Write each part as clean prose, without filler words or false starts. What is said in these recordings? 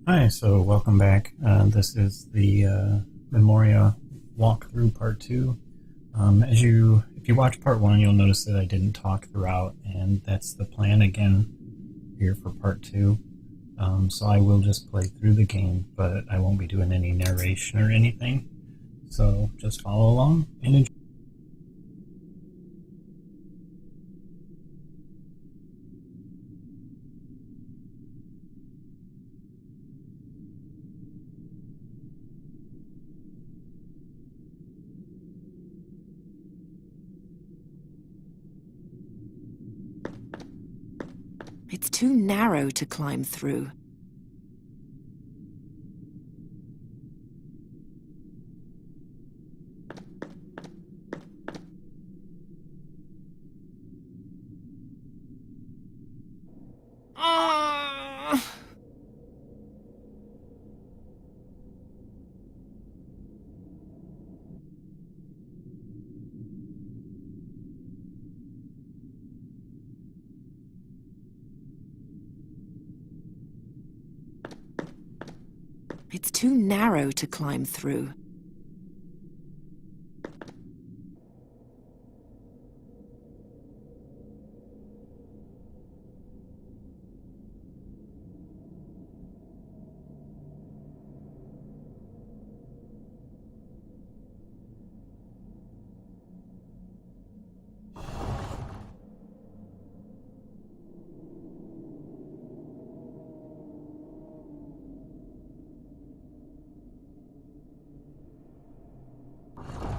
Hi, so welcome back. This is the Memoria Walkthrough Part 2. If you watch Part 1, you'll notice that I didn't talk throughout, and that's the plan again here for Part 2. So I will just play through the game, but I won't be doing any narration or anything. So just follow along and enjoy. It's too narrow to climb through. It's too narrow to climb through.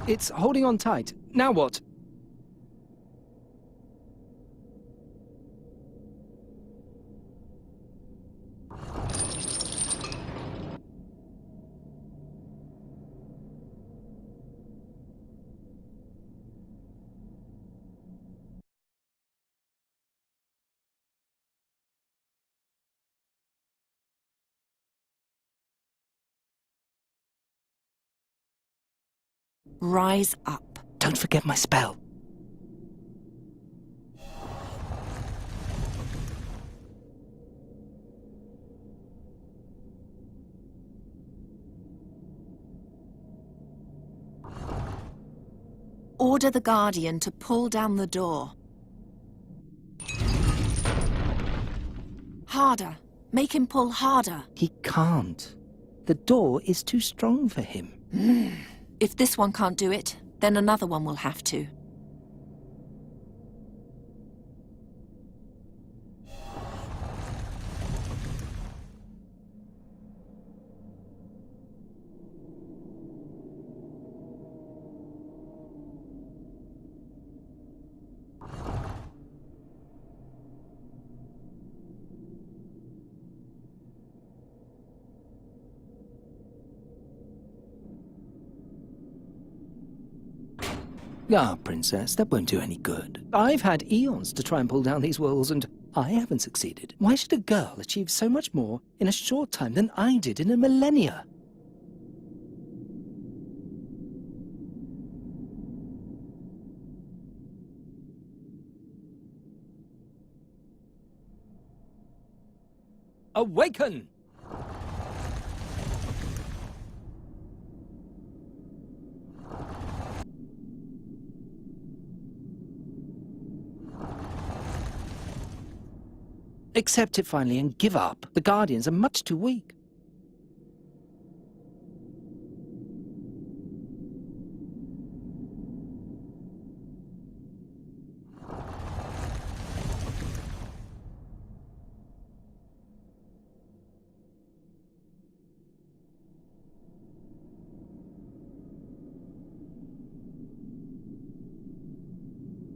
It's holding on tight. Now what? Rise up. Don't forget my spell. Order the Guardian to pull down the door. Harder. Make him pull harder. He can't. The door is too strong for him. If this one can't do it, then another one will have to. Ah, Princess, that won't do any good. I've had eons to try and pull down these walls, and I haven't succeeded. Why should a girl achieve so much more in a short time than I did in a millennia? Awaken! Accept it finally and give up. The Guardians are much too weak.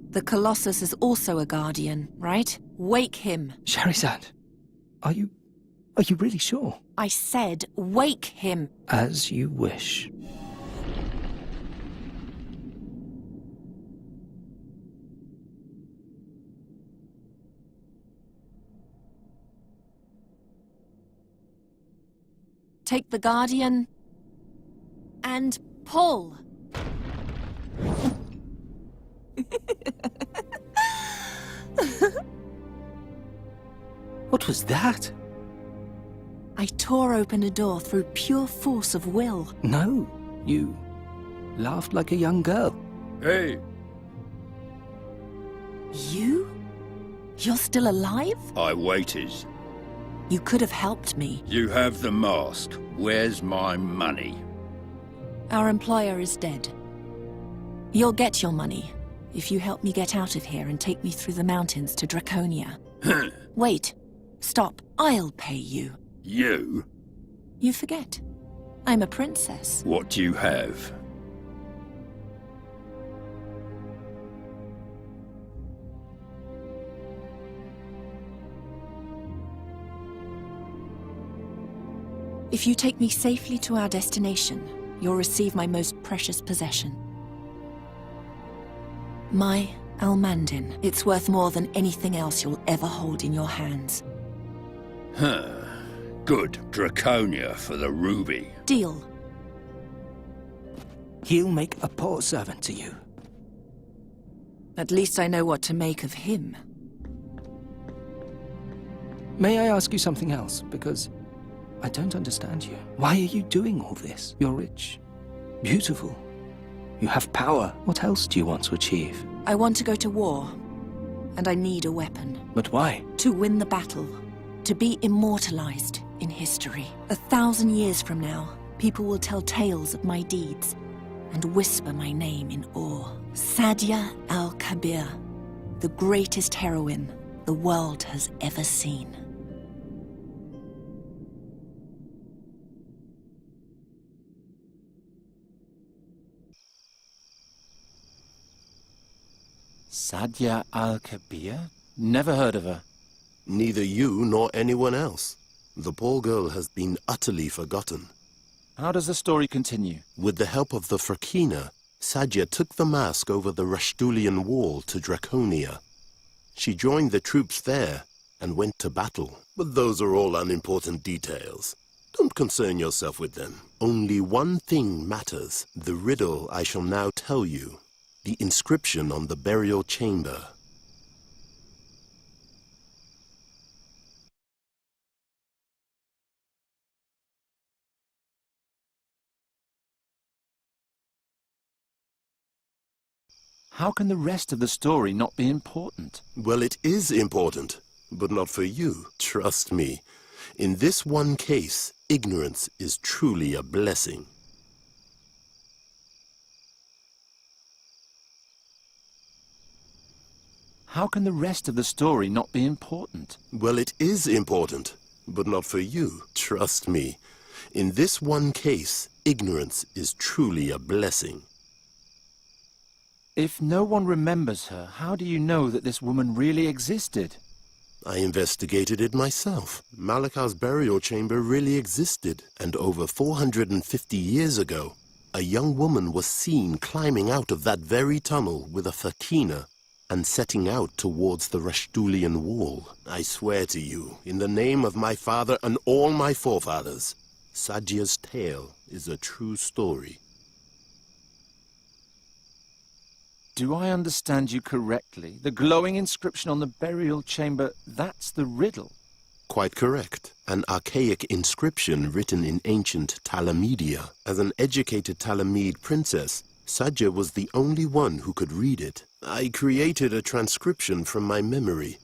The Colossus is also a Guardian, right? Wake him. Charizard, are you really sure? I said wake him. As you wish. Take the Guardian and pull. What was that? I tore open a door through pure force of will. No, you laughed like a young girl. Hey, You? You're still alive? I waited. You could have helped me. You have the mask. Where's my money? Our employer is dead. You'll get your money if you help me get out of here and take me through the mountains to Draconia. Wait. Stop. I'll pay you. You? You forget. I'm a princess. What do you have? If you take me safely to our destination, you'll receive my most precious possession. My Almandin. It's worth more than anything else you'll ever hold in your hands. Huh. Good. Draconia for the ruby. Deal. He'll make a poor servant to you. At least I know what to make of him. May I ask you something else? Because I don't understand you. Why are you doing all this? You're rich, beautiful. You have power. What else do you want to achieve? I want to go to war, and I need a weapon. But why? To win the battle. To be immortalized in history. 1,000 years from now, people will tell tales of my deeds and whisper my name in awe. Sadja al-Kabir, the greatest heroine the world has ever seen. Sadja al-Kabir? Never heard of her. Neither you nor anyone else. The poor girl has been utterly forgotten. How does the story continue? With the help of the Fakina, Sadja took the mask over the Rashtulian wall to Draconia. She joined the troops there and went to battle. But those are all unimportant details. Don't concern yourself with them. Only one thing matters. The riddle I shall now tell you. The inscription on the burial chamber. How can the rest of the story not be important? Well, it is important, but not for you. Trust me. In this one case, ignorance is truly a blessing. How can the rest of the story not be important? Well, it is important, but not for you. Trust me. In this one case, ignorance is truly a blessing. If no one remembers her, how do you know that this woman really existed? I investigated it myself. Malakar's burial chamber really existed, and over 450 years ago, a young woman was seen climbing out of that very tunnel with a fakina and setting out towards the Rashtulian wall. I swear to you, in the name of my father and all my forefathers, Sadja's tale is a true story. Do I understand you correctly? The glowing inscription on the burial chamber, that's the riddle? Quite correct. An archaic inscription written in ancient Talamedia. As an educated Talamede princess, Sadja was the only one who could read it. I created a transcription from my memory,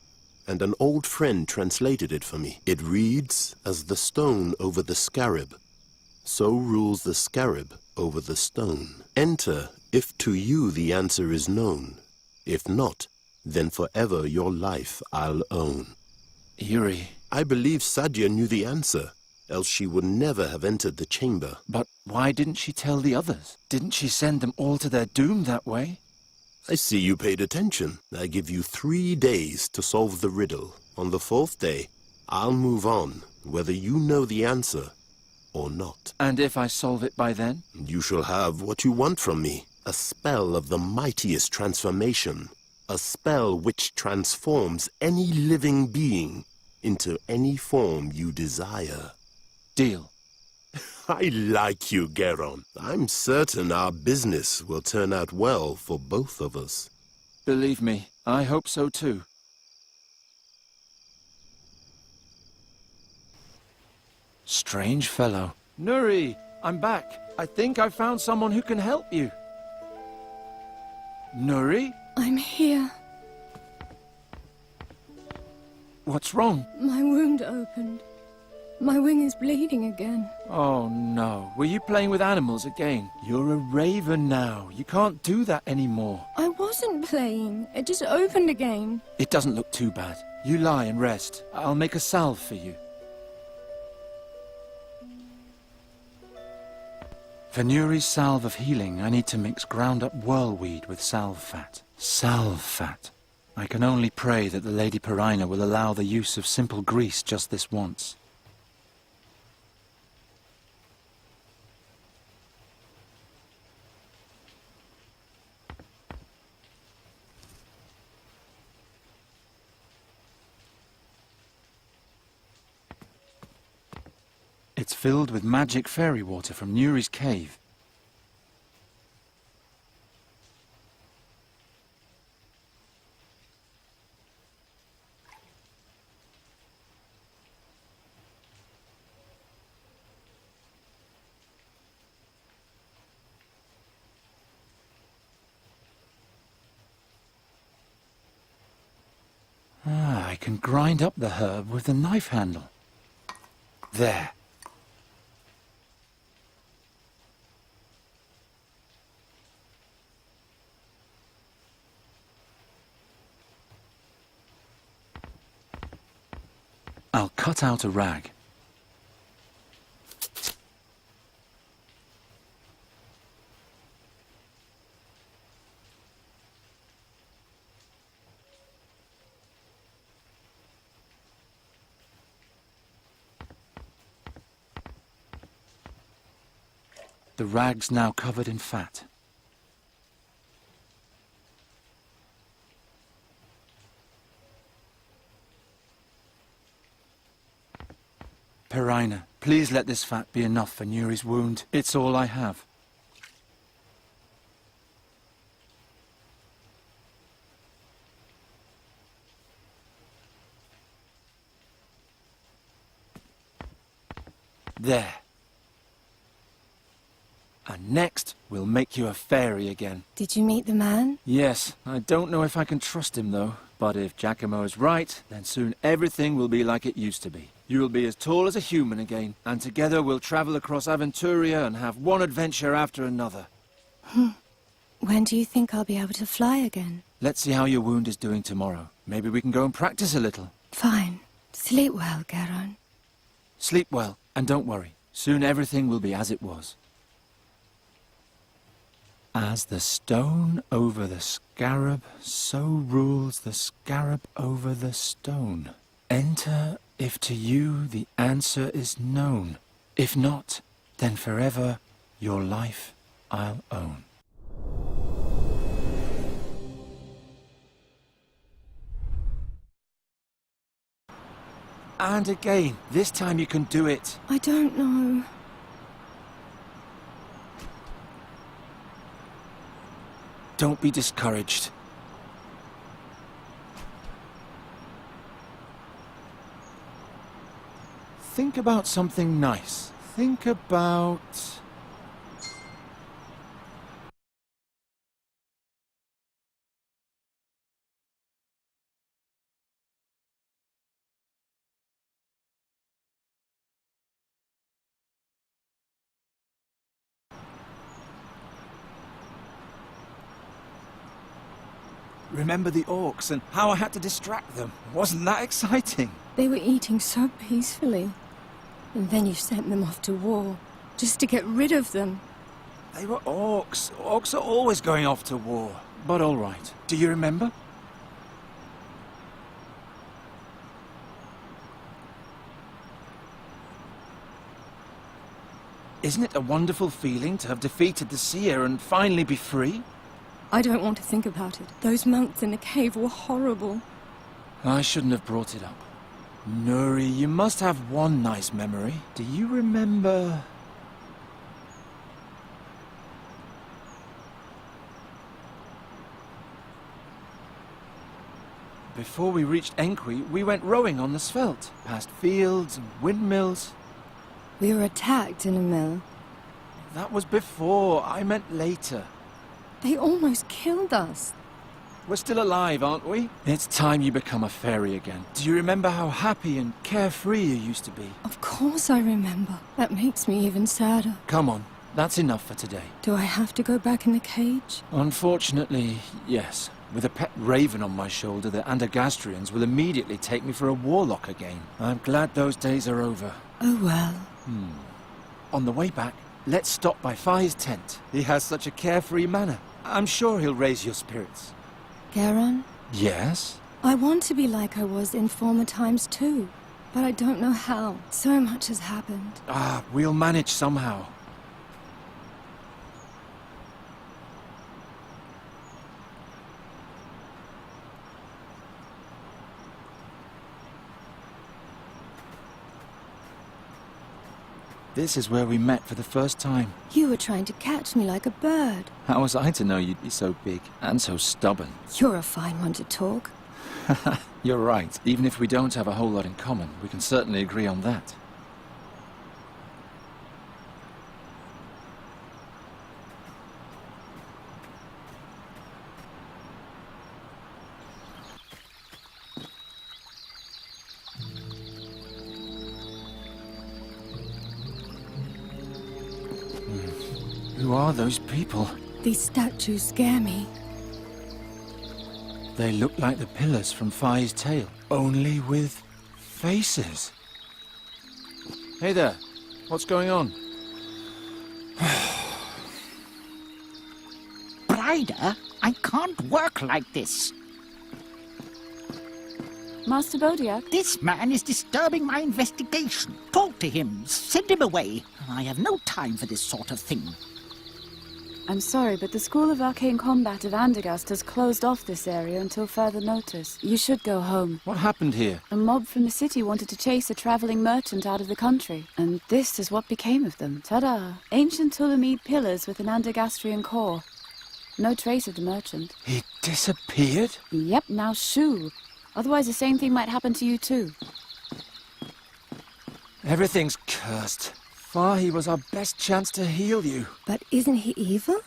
and an old friend translated it for me. It reads, as the stone over the scarab, so rules the scarab over the stone. Enter if to you the answer is known. If not, then forever your life I'll own. Eerie. I believe Sadja knew the answer, else she would never have entered the chamber. But why didn't she tell the others? Didn't she send them all to their doom that way? I see you paid attention. I give you 3 days to solve the riddle. On the 4th day, I'll move on, whether you know the answer or not. And if I solve it by then? You shall have what you want from me. A spell of the mightiest transformation. A spell which transforms any living being into any form you desire. Deal. I like you, Geron. I'm certain our business will turn out well for both of us. Believe me, I hope so too. Strange fellow. Nuri, I'm back. I think I found someone who can help you. Nuri? I'm here. What's wrong? My wound opened. My wing is bleeding again. Oh no, were you playing with animals again? You're a raven now. You can't do that anymore. I wasn't playing. It just opened again. It doesn't look too bad. You lie and rest. I'll make a salve for you. For Nuri's salve of healing, I need to mix ground-up whirlweed with salve fat. Salve fat. I can only pray that the Lady Perina will allow the use of simple grease just this once. It's filled with magic fairy water from Nuri's cave. I can grind up the herb with the knife handle. There. I'll cut out a rag. The rag's now covered in fat. Perina, please let this fat be enough for Nuri's wound. It's all I have. There. And next, we'll make you a fairy again. Did you meet the man? Yes, I don't know if I can trust him though. But if Giacomo is right, then soon everything will be like it used to be. You will be as tall as a human again, and together we'll travel across Aventuria and have one adventure after another. When do you think I'll be able to fly again? Let's see how your wound is doing tomorrow. Maybe we can go and practice a little. Fine. Sleep well, Geron. Sleep well, and don't worry. Soon everything will be as it was. As the stone over the scarab, so rules the scarab over the stone. Enter if to you the answer is known. If not, then forever your life I'll own. And again, this time you can do it. I don't know. Don't be discouraged. Think about something nice. Think about... Remember the orcs and how I had to distract them. Wasn't that exciting? They were eating so peacefully. And then you sent them off to war, just to get rid of them. They were orcs. Orcs are always going off to war. But all right. Do you remember? Isn't it a wonderful feeling to have defeated the seer and finally be free? I don't want to think about it. Those months in the cave were horrible. I shouldn't have brought it up. Nuri, you must have one nice memory. Do you remember... Before we reached Enqui, we went rowing on the Svelte, past fields and windmills. We were attacked in a mill. That was before. I meant later. They almost killed us. We're still alive, aren't we? It's time you become a fairy again. Do you remember how happy and carefree you used to be? Of course I remember. That makes me even sadder. Come on, that's enough for today. Do I have to go back in the cage? Unfortunately, yes. With a pet raven on my shoulder, the Andergastrians will immediately take me for a warlock again. I'm glad those days are over. Oh well. On the way back, let's stop by Fi's tent. He has such a carefree manner. I'm sure he'll raise your spirits. Geron? Yes? I want to be like I was in former times too, but I don't know how. So much has happened. We'll manage somehow. This is where we met for the first time. You were trying to catch me like a bird. How was I to know you'd be so big and so stubborn? You're a fine one to talk. You're right. Even if we don't have a whole lot in common, we can certainly agree on that. Who are those people? These statues scare me. They look like the pillars from Fi's tale, only with faces. Hey there, what's going on? Brider, I can't work like this. Master Bodiak? This man is disturbing my investigation. Talk to him, send him away. I have no time for this sort of thing. I'm sorry, but the School of Arcane Combat of Andergast has closed off this area until further notice. You should go home. What happened here? A mob from the city wanted to chase a traveling merchant out of the country, and this is what became of them. Ta-da! Ancient Tulamid pillars with an Andergastrian core. No trace of the merchant. He disappeared? Yep, now shoo. Otherwise the same thing might happen to you too. Everything's cursed. He was our best chance to heal you. But isn't he evil?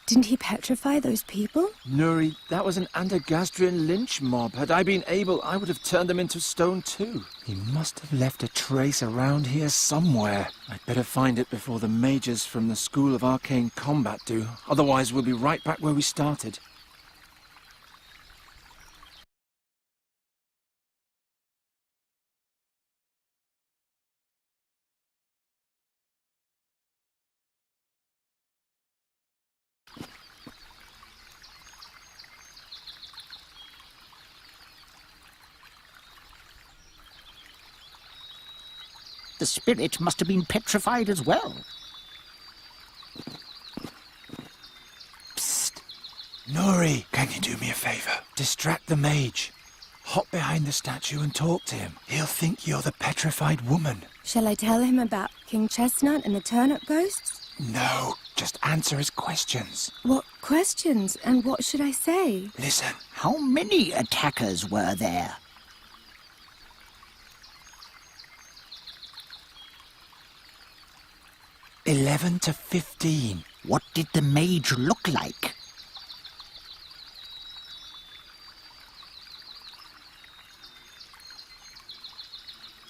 Didn't he petrify those people? Nuri, that was an Andergastrian lynch mob. Had I been able, I would have turned them into stone too. He must have left a trace around here somewhere. I'd better find it before the mages from the School of Arcane Combat do. Otherwise, we'll be right back where we started. The spirit must have been petrified as well. Psst. Nuri, can you do me a favor? Distract the mage. Hop behind the statue and talk to him. He'll think you're the petrified woman. Shall I tell him about King Chestnut and the turnip ghosts? No, just answer his questions. What questions? And what should I say? Listen. How many attackers were there? 11 to 15. What did the mage look like?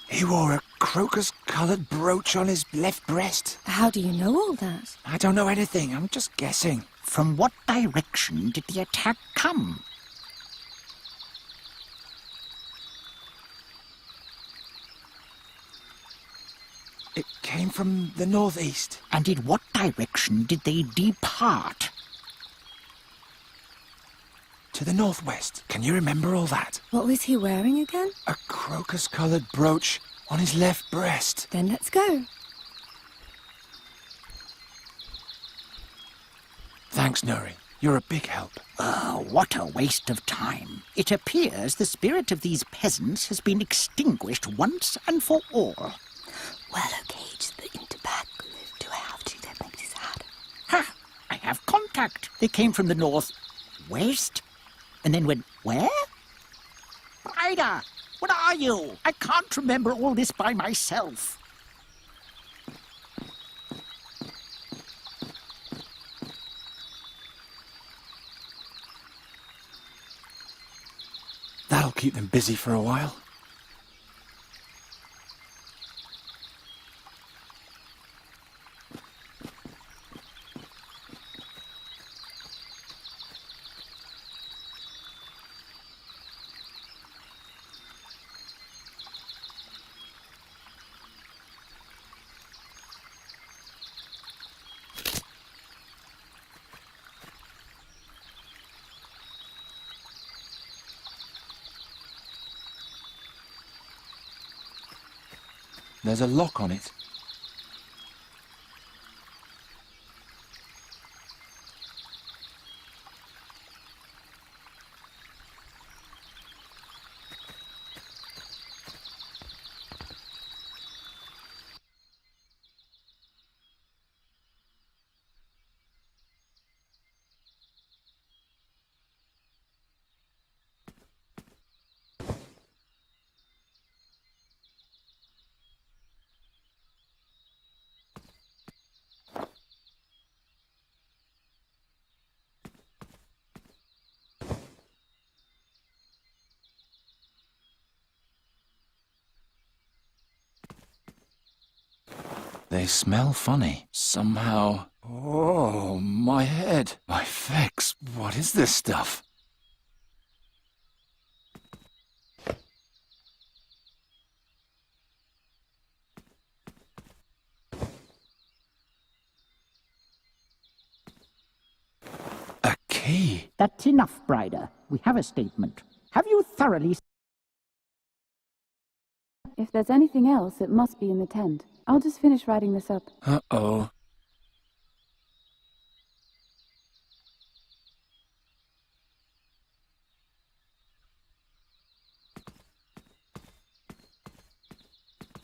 He wore a crocus-coloured brooch on his left breast. How do you know all that? I don't know anything. I'm just guessing. From what direction did the attack come? It came from the northeast. And in what direction did they depart? To the northwest. Can you remember all that? What was he wearing again? A crocus-coloured brooch on his left breast. Then let's go. Thanks, Nuri. You're a big help. What a waste of time. It appears the spirit of these peasants has been extinguished once and for all. Well, okay, the Interback. Do I have to? That makes me sad. Ha! I have contact. They came from the north-west, and then went where? Ida, what are you? I can't remember all this by myself. I'll keep them busy for a while. There's a lock on it. They smell funny. Somehow... Oh, my head. My fex. What is this stuff? A key. That's enough, Brider. We have a statement. Have you thoroughly... If there's anything else, it must be in the tent. I'll just finish writing this up. Uh-oh.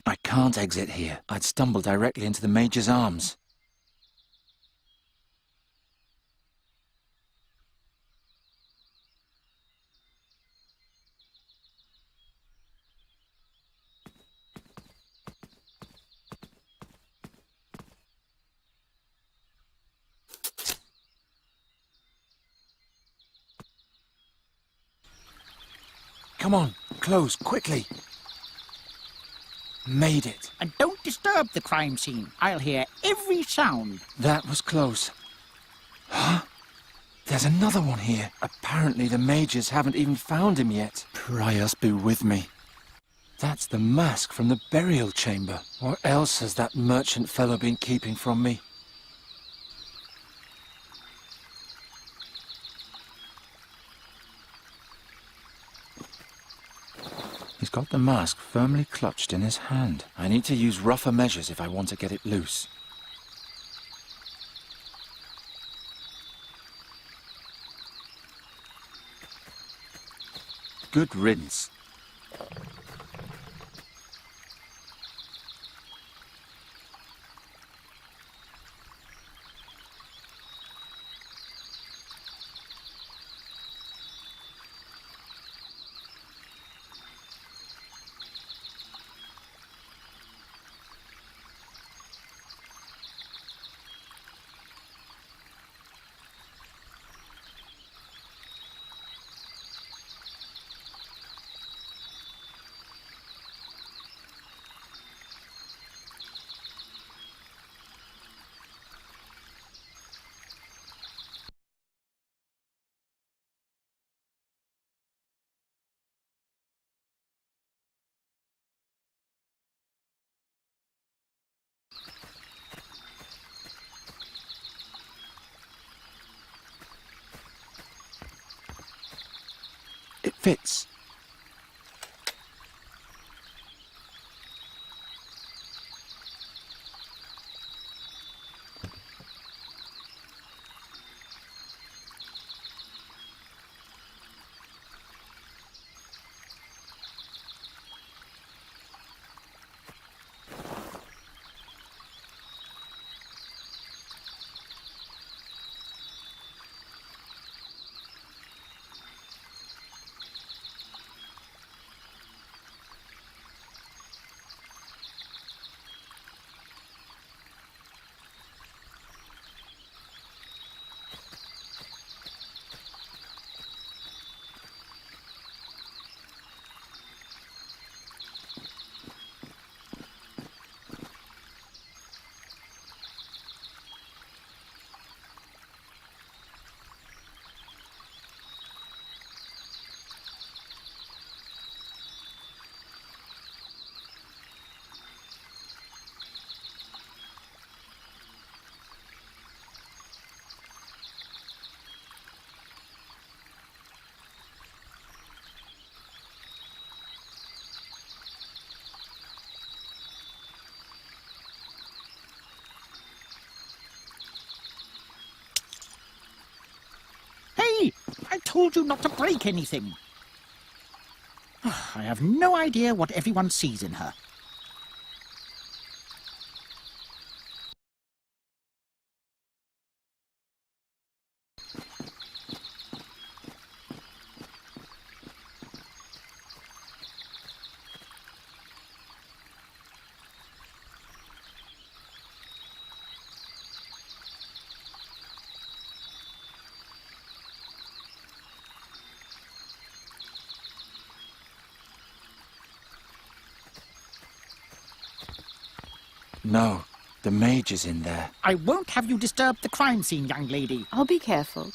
I can't exit here. I'd stumble directly into the Major's arms. Come on, close, quickly. Made it. And don't disturb the crime scene. I'll hear every sound. That was close. Huh? There's another one here. Apparently the Majors haven't even found him yet. Prius be with me. That's the mask from the burial chamber. What else has that merchant fellow been keeping from me? He's got the mask firmly clutched in his hand. I need to use rougher measures if I want to get it loose. Good riddance. It fits. Hey! I told you not to break anything. I have no idea what everyone sees in her. No, the mage is in there. I won't have you disturb the crime scene, young lady. I'll be careful.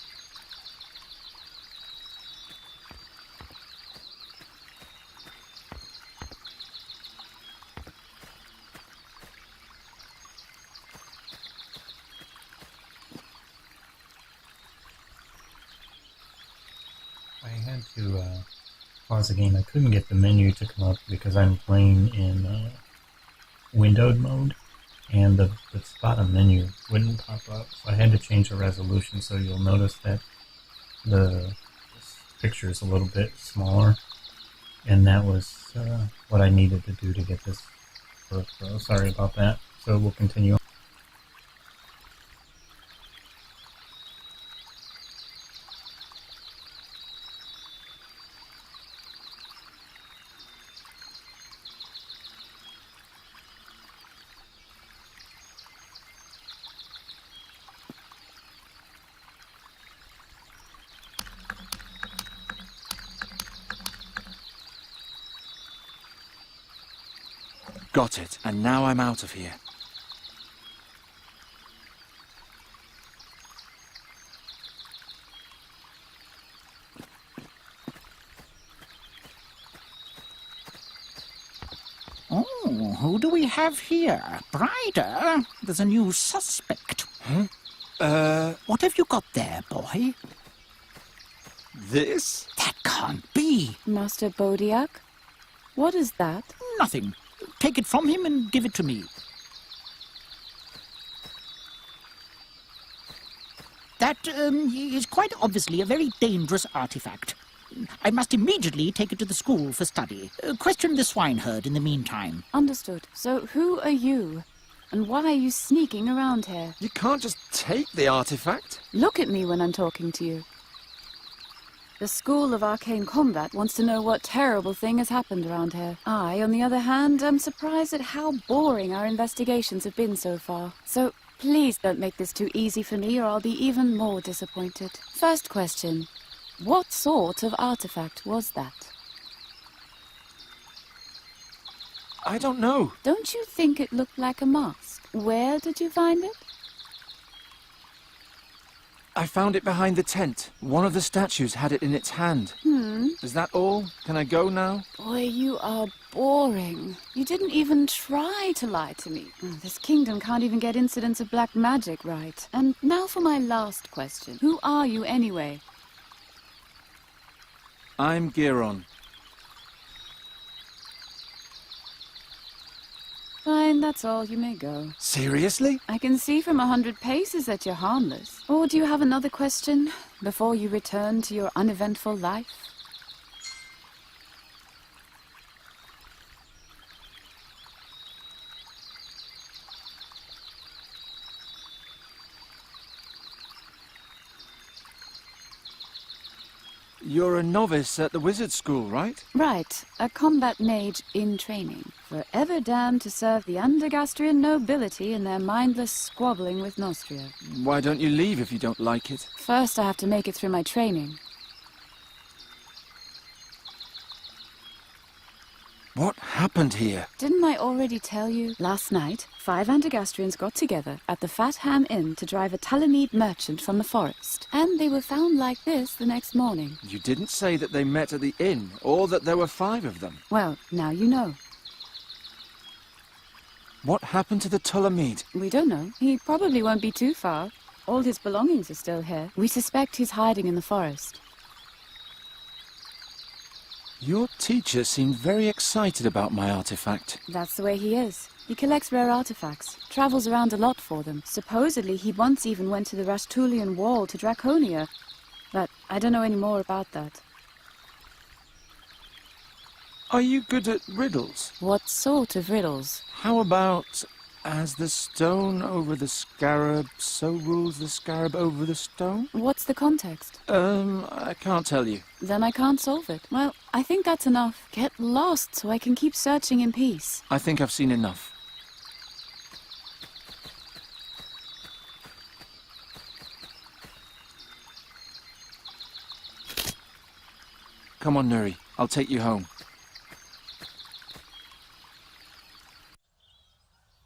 I had to pause the game. I couldn't get the menu to come up because I'm playing in windowed mode, and the bottom menu wouldn't pop up. So I had to change the resolution, so you'll notice that the picture is a little bit smaller, and that was what I needed to do to get this to work. So sorry about that. So we'll continue. Got it, and now I'm out of here. Oh, who do we have here? Brider, there's a new suspect. Huh? What have you got there, boy? This? That can't be. Master Bodiak? What is that? Nothing. Take it from him and give it to me. That is quite obviously a very dangerous artifact. I must immediately take it to the school for study. Question the swineherd in the meantime. Understood. So who are you? And why are you sneaking around here? You can't just take the artifact. Look at me when I'm talking to you. The School of Arcane Combat wants to know what terrible thing has happened around here. I, on the other hand, am surprised at how boring our investigations have been so far. So please don't make this too easy for me or I'll be even more disappointed. First question. What sort of artifact was that? I don't know. Don't you think it looked like a mask? Where did you find it? I found it behind the tent. One of the statues had it in its hand. Is that all? Can I go now? Boy, you are boring. You didn't even try to lie to me. This kingdom can't even get incidents of black magic right. And now for my last question. Who are you anyway? I'm Geron. Fine, that's all. You may go. Seriously? I can see from 100 paces that you're harmless. Or do you have another question before you return to your uneventful life? You're a novice at the wizard school, right? Right, a combat mage in training. Forever damned to serve the Undergastrian nobility in their mindless squabbling with Nostria. Why don't you leave if you don't like it? First I have to make it through my training. What happened here? Didn't I already tell you? Last night, 5 Undergastrians got together at the Fat Ham Inn to drive a Talamid merchant from the forest. And they were found like this the next morning. You didn't say that they met at the inn, or that there were 5 of them. Well, now you know. What happened to the Talamid? We don't know. He probably won't be too far. All his belongings are still here. We suspect he's hiding in the forest. Your teacher seemed very excited about my artifact. That's the way he is. He collects rare artifacts, travels around a lot for them. Supposedly, he once even went to the Rastulian Wall to Draconia. but I don't know any more about that. Are you good at riddles? What sort of riddles? How about, as the stone over the scarab, so rules the scarab over the stone? What's the context? I can't tell you. Then I can't solve it. Well, I think that's enough. Get lost so I can keep searching in peace. I think I've seen enough. Come on, Nuri. I'll take you home.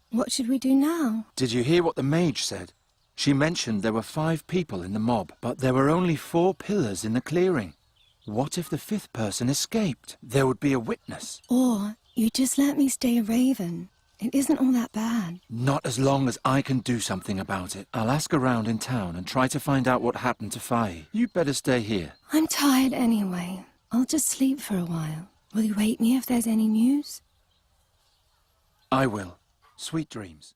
What should we do now? Did you hear what the mage said? She mentioned there were 5 people in the mob, but there were only 4 pillars in the clearing. What if the 5th person escaped? There would be a witness. Or you just let me stay a raven. It isn't all that bad. Not as long as I can do something about it. I'll ask around in town and try to find out what happened to Faye. You'd better stay here. I'm tired anyway. I'll just sleep for a while. Will you wake me if there's any news? I will. Sweet dreams.